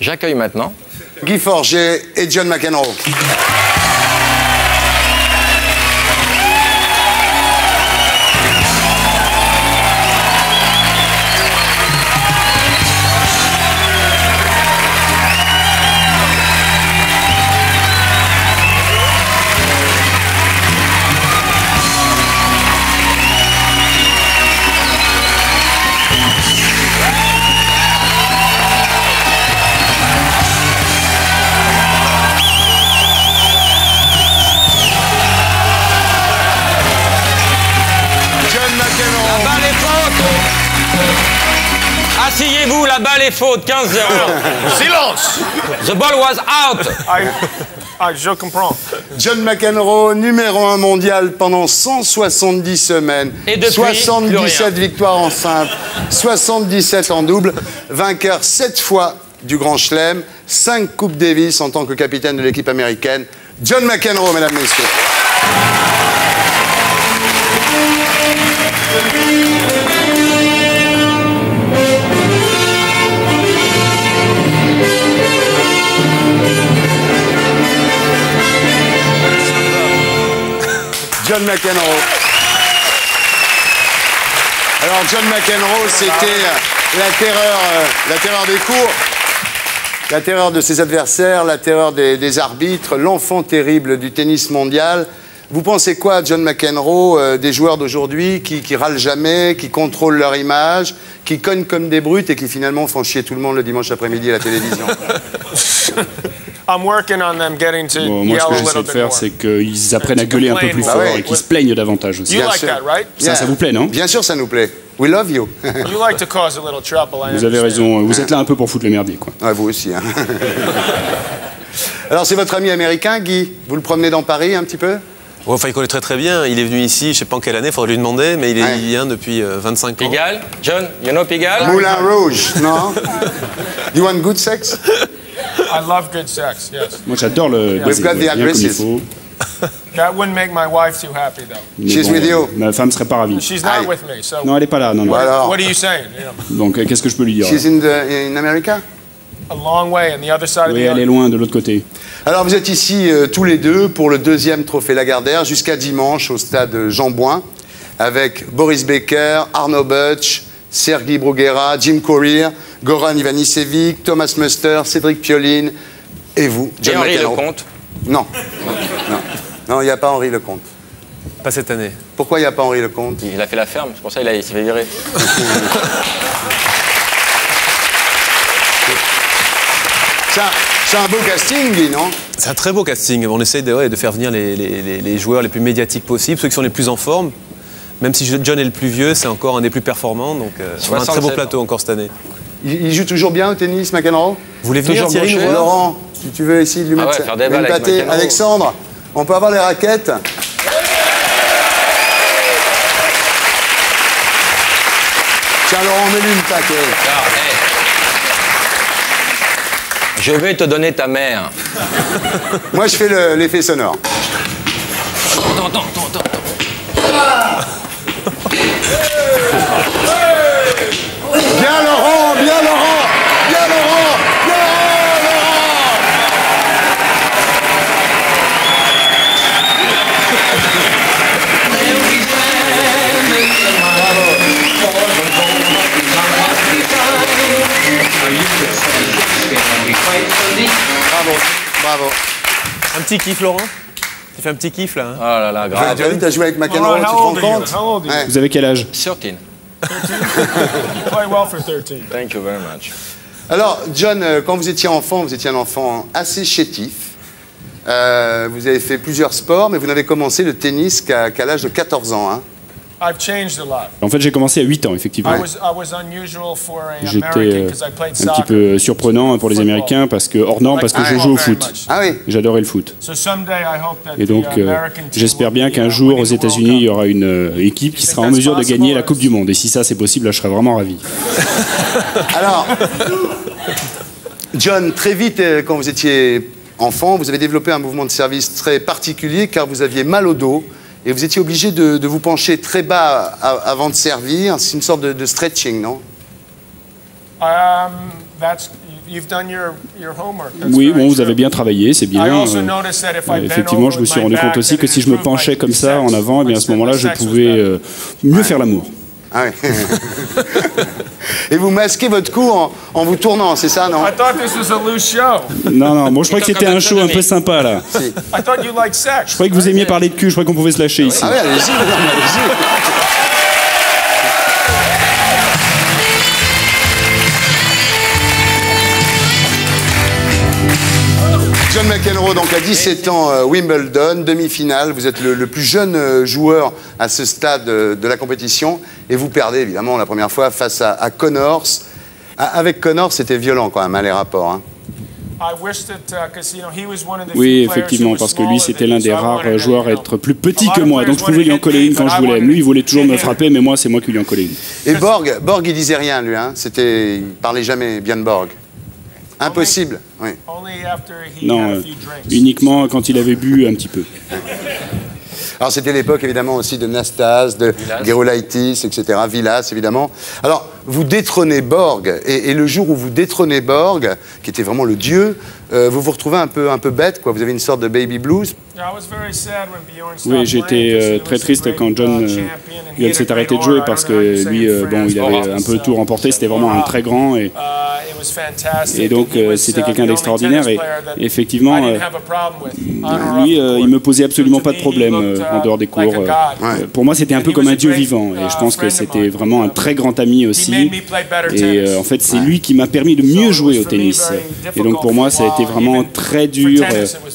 J'accueille maintenant Guy Forget et John McEnroe. Asseyez-vous, la balle est faute, 15-0. Silence. The ball was out. Je comprends. John McEnroe, numéro 1 mondial pendant 170 semaines. Et depuis, 77 victoires en simple, 77 en double. Vainqueur 7 fois du Grand Chelem, 5 Coupes Davis en tant que capitaine de l'équipe américaine. John McEnroe, mesdames, messieurs. John McEnroe. Alors, John McEnroe, c'était la terreur des cours, la terreur de ses adversaires, la terreur des arbitres, l'enfant terrible du tennis mondial. Vous pensez quoi, John McEnroe, des joueurs d'aujourd'hui qui râlent jamais, qui contrôlent leur image, qui cognent comme des brutes et qui finalement font chier tout le monde le dimanche après-midi à la télévision? I'm working on them getting to Bon, moi, yell ce que a j'essaie little de bit faire, more. c'est qu'ils apprennent à gueuler un peu plus fort et qu'ils se plaignent davantage aussi. You Bien like sûr. that, right? Ça vous plaît, non? Bien sûr, ça nous plaît. We love you. You like to cause a little trouble. I Vous avez understand. raison, vous êtes là un peu pour foutre le merdier, quoi. Ouais, vous aussi. Hein. Alors, c'est votre ami américain, Guy. Vous le promenez dans Paris un petit peu? Ouais, enfin, il connaît très très bien. Il est venu ici, je sais pas en quelle année, il faudrait lui demander, mais il vient depuis 25 ans. Pigalle, John, you know Pigalle? Moulin Rouge, non? You want good sex? I love good sex, yes. Moi, j'adore le We've got the bien comme il aggressive. faut. That wouldn't make my wife too happy, though. Mais She's with you. ma femme serait pas ravie. She's not Aye. with me, so Non, elle est pas là, non, non. Alors, what are you saying? You know, Donc, qu'est-ce que je peux lui dire? she's in America? a long way on the other side of Oui, the elle est earth. loin de l'autre côté. Alors, vous êtes ici tous les deux pour le 2e trophée Lagardère jusqu'à dimanche au stade Jean Bouin avec Boris Becker, Arno Butch, Sergi Bruguera, Jim Courier, Goran Ivanisevic, Thomas Muster, Cédric Pioline et vous, Et John Henri McEnroe. Lecomte. Non, non, non, il n'y a pas Henri Lecomte. Pas cette année. Pourquoi il n'y a pas Henri Lecomte? Il a fait la ferme, c'est pour ça qu'il s'est fait virer. C'est un beau casting, Guy, non? C'est un très beau casting. On essaye de faire venir les joueurs les plus médiatiques possibles, ceux qui sont les plus en forme. Même si John est le plus vieux, c'est encore un des plus performants. Donc, on a un très beau 67 plateau encore cette année. Il joue toujours bien au tennis, McEnroe? Vous voulez venir, Toujours Thierry, nous gaucher. voir? Laurent, si tu veux essayer de lui Ah mettre ouais, faire des balles une avec pâtée. McEnroe. Alexandre, on peut avoir les raquettes? Tiens, Laurent, mets-lui une paquet. Alors, je vais te donner ta mère. Moi, je fais l'effet sonore. Attends. Bien Laurent, bien Laurent, bien Laurent, Laurent. Bravo. Un petit kiff, Laurent? Tu fais un petit kiff, là, hein? Oh là là, Ah, grave. t'as vu, t'as joué avec McEnroe, tu te How rends old are you? compte? How old are you? Ouais. Vous avez quel âge? 13. You play well for 13. Thank you very much. Alors, John, quand vous étiez enfant, vous étiez un enfant assez chétif. Vous avez fait plusieurs sports, mais vous n'avez commencé le tennis qu'à l'âge de 14 ans. Hein. I've changed a lot. En fait, j'ai commencé à 8 ans, effectivement. I was unusual for a J'étais American because I played un petit soccer. peu surprenant pour les Américains, parce que, hors norme, parce que je joue au foot. Ah oui. J'adorais le foot. So someday I hope that Et donc, the American team j'espère will bien be, qu'un jour, winning aux the World États-Unis, il y Cup. aura une équipe qui sera en mesure de gagner la Coupe du Monde. Et si ça, c'est possible, là, je serais vraiment ravi. Alors, John, très vite, quand vous étiez enfant, vous avez développé un mouvement de service très particulier car vous aviez mal au dos et vous étiez obligé de vous pencher très bas avant de servir. C'est une sorte de stretching, non? That's Oui, bon, vous avez bien travaillé, c'est bien. Effectivement, je me suis rendu compte aussi que si je me penchais comme ça en avant, eh bien à ce moment-là, je pouvais mieux faire l'amour. Ah oui. Et vous masquez votre cou en vous tournant, c'est ça, non? Non, non, bon, je croyais que c'était un show un peu sympa, là. Si. Je croyais que vous aimiez parler de cul, je croyais qu'on pouvait se lâcher ici. Ah oui, allez-y, allez-y. John McEnroe, donc à 17 ans, Wimbledon, demi-finale. Vous êtes le plus jeune joueur à ce stade de la compétition. Et vous perdez, évidemment, la première fois face à Connors. Avec Connors, c'était violent quand même, hein, les rapports. Hein. Oui, effectivement, parce que lui, c'était l'un des rares joueurs à être plus petit que moi. Donc je pouvais lui en coller une quand je voulais. Lui, il voulait toujours me frapper, mais moi, c'est moi qui lui en collais une. Et Borg, il disait rien, lui. Hein. Il parlait jamais bien de Borg. Impossible, oui. Non, uniquement quand il avait bu un petit peu. Alors c'était l'époque évidemment aussi de Nastase, de Gerulaitis, etc., Vilas évidemment. Alors vous détrônez Borg, et le jour où vous détrônez Borg, qui était vraiment le dieu, vous vous retrouvez un peu bête, quoi. Vous avez une sorte de baby blues. Oui, j'étais très triste quand John s'est arrêté de jouer parce que lui, bon, il avait un peu tout remporté, c'était vraiment un très grand et donc c'était quelqu'un d'extraordinaire et effectivement, lui, il me posait absolument pas de problème en dehors des cours. Pour moi, c'était un peu comme un dieu vivant et je pense que c'était vraiment un très grand ami aussi et en fait, c'est lui qui m'a permis de mieux jouer au tennis et donc pour moi, ça a été vraiment très dur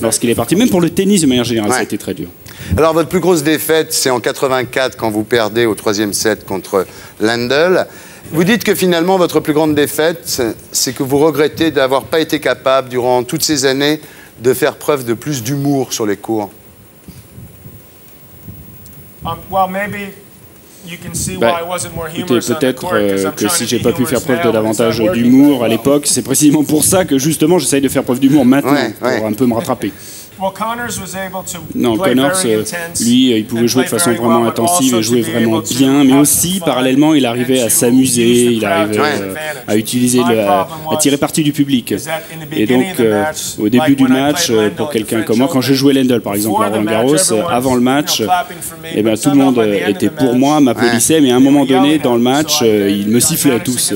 lorsqu'il est parti, même pour le tennis de manière générale, ça a été très dur. Alors, votre plus grosse défaite, c'est en 84, quand vous perdez au 3e set contre Lendl. Vous dites que finalement, votre plus grande défaite, c'est que vous regrettez d'avoir pas été capable, durant toutes ces années, de faire preuve de plus d'humour sur les cours. Écoutez, peut-être que si j'ai pas pu faire preuve de davantage d'humour à l'époque, c'est précisément pour ça que justement j'essaye de faire preuve d'humour maintenant, pour un peu me rattraper. Non, Connors, lui, il pouvait jouer de façon vraiment intensive et jouer vraiment bien, mais aussi, parallèlement, il arrivait à s'amuser, il arrivait à utiliser, à tirer parti du public. Et donc, au début du match, pour quelqu'un comme moi, quand je jouais Lendl, par exemple, à Roland-Garros, avant le match, eh ben, tout le monde était pour moi, m'applaudissait, mais à un moment donné, dans le match, ils me sifflaient tous.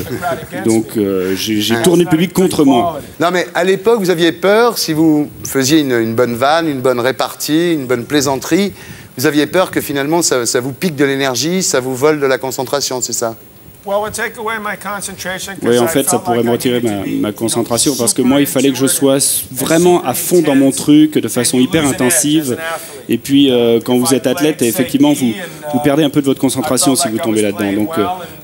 Donc, j'ai tourné le public contre moi. Non, mais à l'époque, vous aviez peur, si vous faisiez une bonne vanne, une bonne répartie, une bonne plaisanterie, vous aviez peur que finalement ça vous pique de l'énergie, ça vous vole de la concentration, c'est ça? Oui, en fait, ça pourrait me retirer ma concentration parce que moi, il fallait que je sois vraiment à fond dans mon truc, de façon hyper intensive. Et puis, quand vous êtes athlète, effectivement, vous perdez un peu de votre concentration si vous tombez là-dedans. Donc,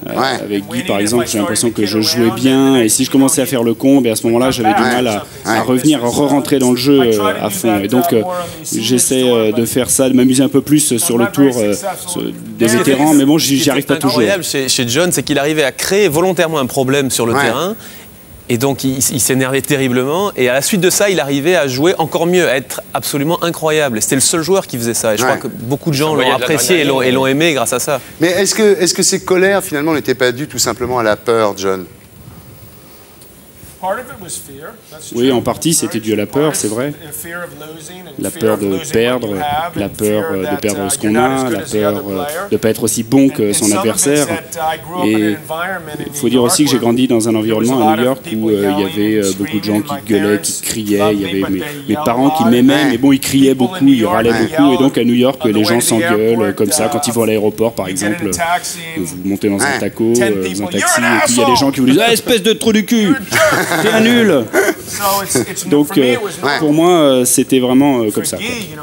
avec Guy, par exemple, j'ai l'impression que je jouais bien. Et si je commençais à faire le con, à ce moment-là, j'avais du mal à revenir, à re-rentrer dans le jeu à fond. Et donc, j'essaie de faire ça, de m'amuser un peu plus sur le tour des vétérans. Mais bon, j'y arrive pas toujours. Ce qui est incroyable chez John, c'est qu'il arrivait à créer volontairement un problème sur le terrain. Et donc, il s'énervait terriblement. Et à la suite de ça, il arrivait à jouer encore mieux, à être absolument incroyable. Et c'était le seul joueur qui faisait ça. Et je crois que beaucoup de gens l'ont apprécié et l'ont aimé grâce à ça. Mais est-ce que ces colères, finalement, n'étaient pas dues tout simplement à la peur, John? Oui, en partie, c'était dû à la peur, c'est vrai. La peur de perdre ce qu'on a, la peur de ne pas être aussi bon que son adversaire. Et il faut dire aussi que j'ai grandi dans un environnement à New York où il y avait beaucoup de gens qui gueulaient, qui criaient. Il y avait mes parents qui m'aimaient, mais bon, ils criaient beaucoup, ils râlaient beaucoup. Et donc à New York, les gens s'engueulent comme ça. Quand ils vont à l'aéroport, par exemple, vous montez dans un taco, dans un taxi, et puis il y a des gens qui vous disent « Ah, espèce de trou du cul !» T'es un nul. Donc pour moi c'était vraiment comme ça.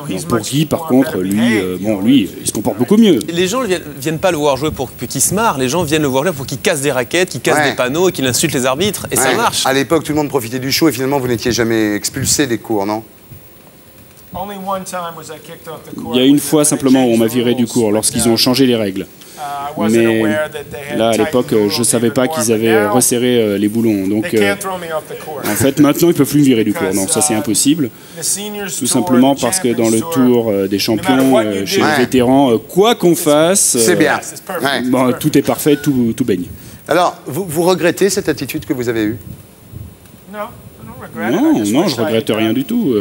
Non, pour Guy par contre, lui, il se comporte beaucoup mieux. Les gens ne viennent pas le voir jouer pour qu'il se marre, les gens viennent le voir jouer pour qu'il casse des raquettes, qu'il casse des panneaux et qu'il insulte les arbitres. Et ça marche. À l'époque tout le monde profitait du show et finalement vous n'étiez jamais expulsé des cours, non? Il y a une fois simplement où on m'a viré du cours lorsqu'ils ont changé les règles. Mais là, à l'époque, je ne savais pas qu'ils avaient resserré les boulons. Donc, en fait, maintenant, ils ne peuvent plus me virer du cours. Non, ça, c'est impossible. Tout simplement parce que dans le tour des champions, chez les vétérans, quoi qu'on fasse, c'est bien. Bon, tout est parfait, tout baigne. Alors, vous regrettez cette attitude que vous avez eue? Non, je regrette rien du tout.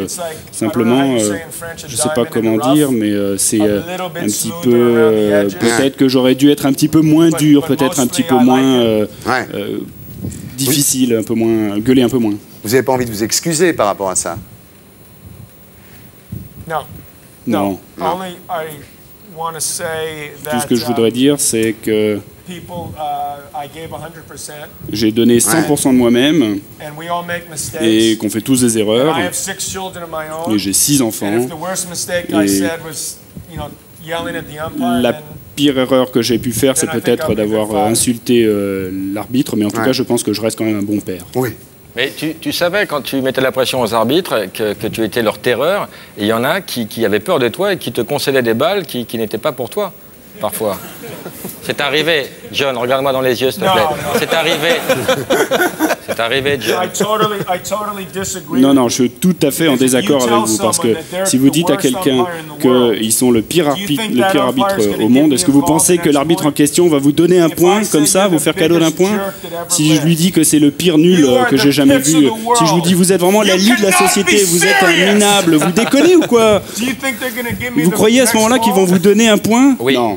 Simplement, je ne sais pas comment dire, mais c'est un petit peu... peut-être que j'aurais dû être un petit peu moins dur, peut-être un petit peu moins difficile, un peu moins, gueuler un peu moins. Vous n'avez pas envie de vous excuser par rapport à ça? Non. Tout ce que je voudrais dire, c'est que j'ai donné 100% de moi-même et qu'on fait tous des erreurs. Et j'ai 6 enfants. Et la pire erreur que j'ai pu faire, c'est peut-être d'avoir insulté l'arbitre, mais en tout cas, je pense que je reste quand même un bon père. Oui. Mais tu savais, quand tu mettais la pression aux arbitres, que tu étais leur terreur, et il y en a qui avaient peur de toi et qui te concédaient des balles qui n'étaient pas pour toi, parfois. C'est arrivé. John, regarde-moi dans les yeux, s'il te plaît. C'est arrivé. C'est arrivé, John. Non, je suis tout à fait en désaccord avec vous, parce que si vous dites à quelqu'un qu'ils sont le pire arbitre au monde, est-ce que vous pensez que l'arbitre en question va vous donner un point, comme ça, vous faire cadeau d'un point? Si je lui dis que c'est le pire nul que j'ai jamais vu, si je vous dis vous êtes vraiment la lie de la société, vous êtes un minable, vous déconnez ou quoi? Vous croyez à ce moment-là qu'ils vont vous donner un point? Oui. Non.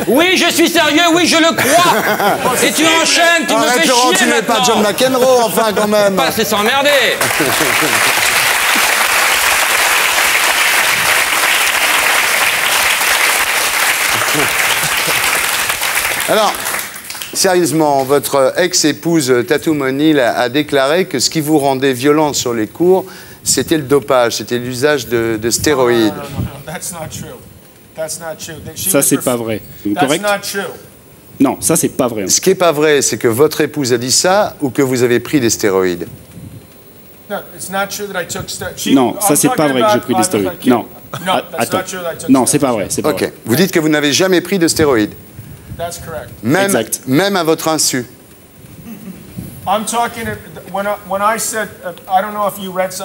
Oui, je suis sérieux, oui, je le crois. Et tu enchaînes, tu me fais Laurent, tu chier n'es pas maintenant. John McEnroe, enfin, quand même. Pas c'est s'emmerder. Alors, sérieusement, votre ex-épouse Tatum O'Neal a déclaré que ce qui vous rendait violent sur les cours, c'était le dopage, c'était l'usage de stéroïdes. Ça, c'est pas vrai. Correct? Non, ça, c'est pas vrai. Ce qui n'est pas vrai, c'est que votre épouse a dit ça ou que vous avez pris des stéroïdes. Non, ça, c'est pas vrai que j'ai pris des stéroïdes. Non. Attends. Non, c'est pas vrai. C'est pas Ok. vrai. Vous dites que vous n'avez jamais pris de stéroïdes. Exact. Même à votre insu.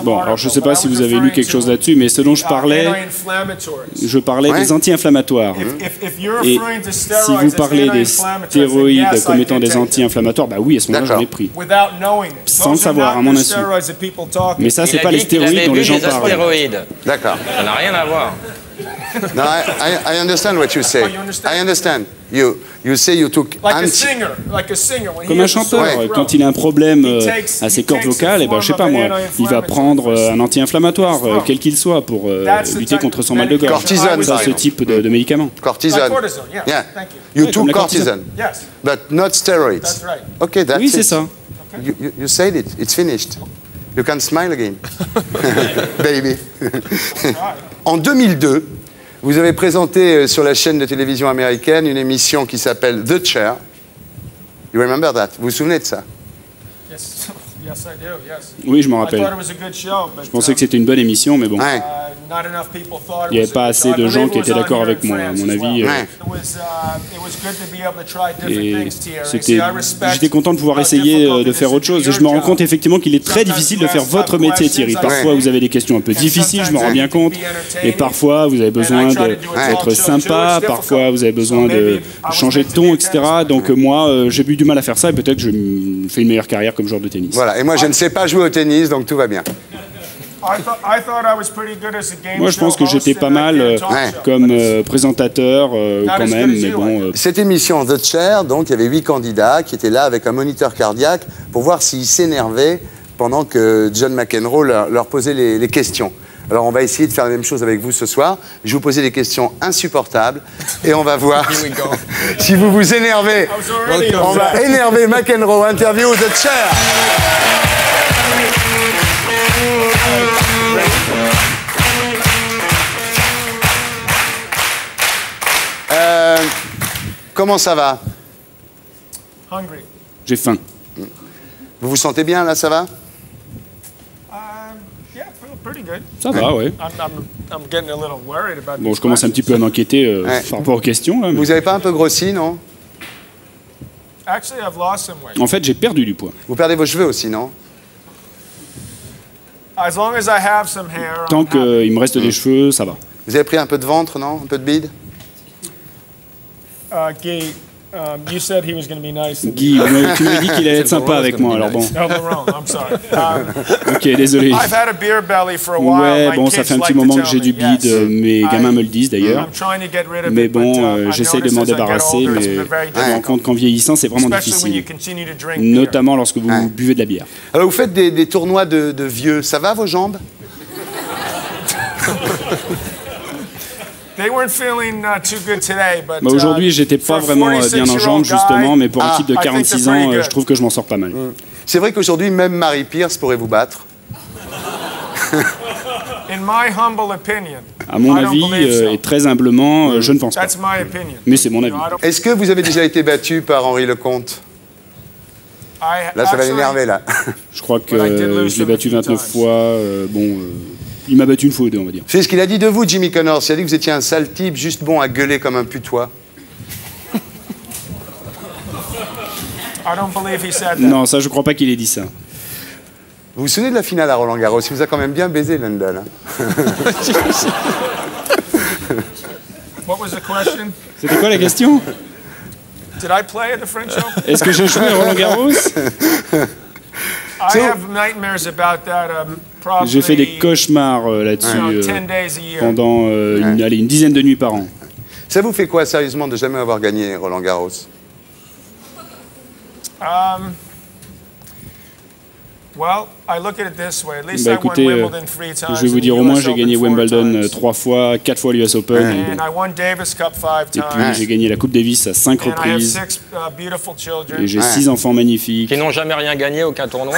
Bon, alors je ne sais pas si vous avez lu quelque chose là-dessus, mais ce dont je parlais des anti-inflammatoires. Et si vous parlez des stéroïdes comme étant des anti-inflammatoires, bah oui, à ce moment-là, j'en ai pris. Sans le savoir, à mon insu. Mais ça, c'est pas les stéroïdes dont les gens parlent. D'accord. Ça n'a rien à voir. No, I understand what you say. I understand. You say you took Comme un chanteur, quand il a un problème à ses cordes vocales, et ben, je sais pas moi, il va prendre un anti-inflammatoire, quel qu'il soit, pour lutter contre son mal de gorge. Cortisone, Ça, par ce exemple. type de médicament. Cortisone. Yeah. You Oui, comme took la cortisone, but not steroids. Okay, that's Oui, c'est it. ça. You said it. It's finished. You can smile again, baby. En 2002, vous avez présenté sur la chaîne de télévision américaine une émission qui s'appelle The Chair. You remember that? Vous vous souvenez de ça? Oui, je m'en rappelle. Je pensais que c'était une bonne émission, mais bon. Ouais. Il n'y avait pas assez de gens qui étaient d'accord avec moi, à mon avis. Et j'étais content de pouvoir essayer de faire autre chose. Et je me rends compte effectivement qu'il est très difficile de faire votre métier, Thierry. Parfois, vous avez des questions un peu difficiles, je me rends bien compte. Et parfois, vous avez besoin d'être sympa. Parfois, vous avez besoin de changer de ton, etc. Donc moi, j'ai eu du mal à faire ça et peut-être que je fais une meilleure carrière comme joueur de tennis. Voilà. Et moi, je ne sais pas jouer au tennis, donc tout va bien. Moi, je pense que j'étais pas mal comme présentateur quand même, mais bon. Cette émission The Chair, donc, il y avait 8 candidats qui étaient là avec un moniteur cardiaque pour voir s'ils s'énervaient pendant que John McEnroe leur posait les questions. Alors, on va essayer de faire la même chose avec vous ce soir. Je vais vous poser des questions insupportables et on va voir si vous vous énervez. On va énerver McEnroe. Interview The Chair. Comment ça va? J'ai faim. Vous vous sentez bien, là, ça va? Ça va, ouais. Bon, je commence un petit peu à m'inquiéter par rapport aux questions. Là, mais... Vous n'avez pas un peu grossi, non? En fait, j'ai perdu du poids. Vous perdez vos cheveux aussi, non? Tant qu'il me reste des cheveux, ça va. Vous avez pris un peu de ventre, non? Un peu de bide? You said he was going to be nice. Guy, tu m'as dit qu'il allait être sympa avec moi, alors bon. No, they're wrong. I'm sorry. Ok, désolé. I've had a beer belly for a while. Ouais, My bon, kids ça fait un like petit to moment tell que j'ai du me, bide, yes. mes gamins me le disent d'ailleurs. I'm trying to get rid of Mais it, but, bon, I j'essaye de notice m'en as I get débarrasser, older, it's mais very je me rends difficult. compte qu'en vieillissant, c'est vraiment Especially when you difficile. continue to drink beer. Notamment lorsque vous buvez de la bière. Alors, vous faites des tournois de vieux. Ça va, vos jambes? They weren't feeling too good today, but Bah aujourd'hui, j'étais pas vraiment bien en jambes, justement, mais pour un type de 46 ans, je trouve que je m'en sors pas mal. C'est vrai qu'aujourd'hui, même Marie Pierce pourrait vous battre. In my humble opinion, À mon I don't avis, believe so. et très humblement, je ne pense pas. That's my opinion. Mais c'est mon avis. Est-ce que vous avez déjà été battu par Henri Lecomte? Là, ça va l'énerver, là. Je crois que je l'ai battu 29 fois. Il m'a battu une fois ou deux, on va dire. C'est ce qu'il a dit de vous, Jimmy Connors. Il a dit que vous étiez un sale type, juste bon à gueuler comme un putois. I don't believe he said that. Non, ça, je crois pas qu'il ait dit ça. Vous vous souvenez de la finale à Roland-Garros? Il vous a quand même bien baisé, Lendl. What was the question? C'était quoi la question? Did I play at the French Open? Est-ce que j'ai joué à Roland-Garros? I have nightmares about that. Probably. J'ai fait des cauchemars là-dessus 10 days a year. pendant une dizaine de nuits par an. Ça vous fait quoi, sérieusement, de jamais avoir gagné Roland-Garros? Well, I look at it this way. At least Bah I écoutez, won Wimbledon 3 times. je vais vous dire, and au moins US j'ai gagné Open 4 Wimbledon times. 3 fois, 4 fois l'US Open. And I won Davis Cup 5 Et times. puis j'ai gagné la Coupe Davis à 5 And I have reprises. 6 beautiful children. Et j'ai 6 enfants magnifiques. Qui n'ont jamais rien gagné, aucun tournoi.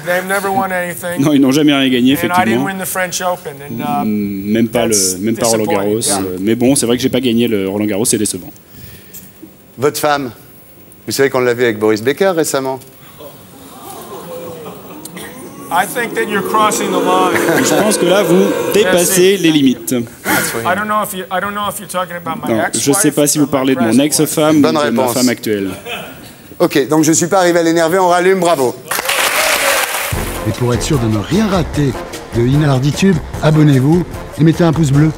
They've never won anything. Non, ils n'ont jamais rien gagné, And I didn't effectivement. win the French Open. And, Même pas Roland-Garros. Mais bon, c'est vrai que j'ai pas gagné le Roland-Garros, c'est décevant. Votre femme, vous savez qu'on l'a vu avec Boris Becker récemment. I think that you're crossing the line. Je pense que là, vous dépassez les limites. I don't know if you're talking about my Non, ex-wife. je ne sais pas si vous parlez de mon ex-femme ou Bonne de ma réponse. femme actuelle. Ok, donc je ne suis pas arrivé à l'énerver, on rallume, bravo. Et pour être sûr de ne rien rater de Inarditube, abonnez-vous et mettez un pouce bleu.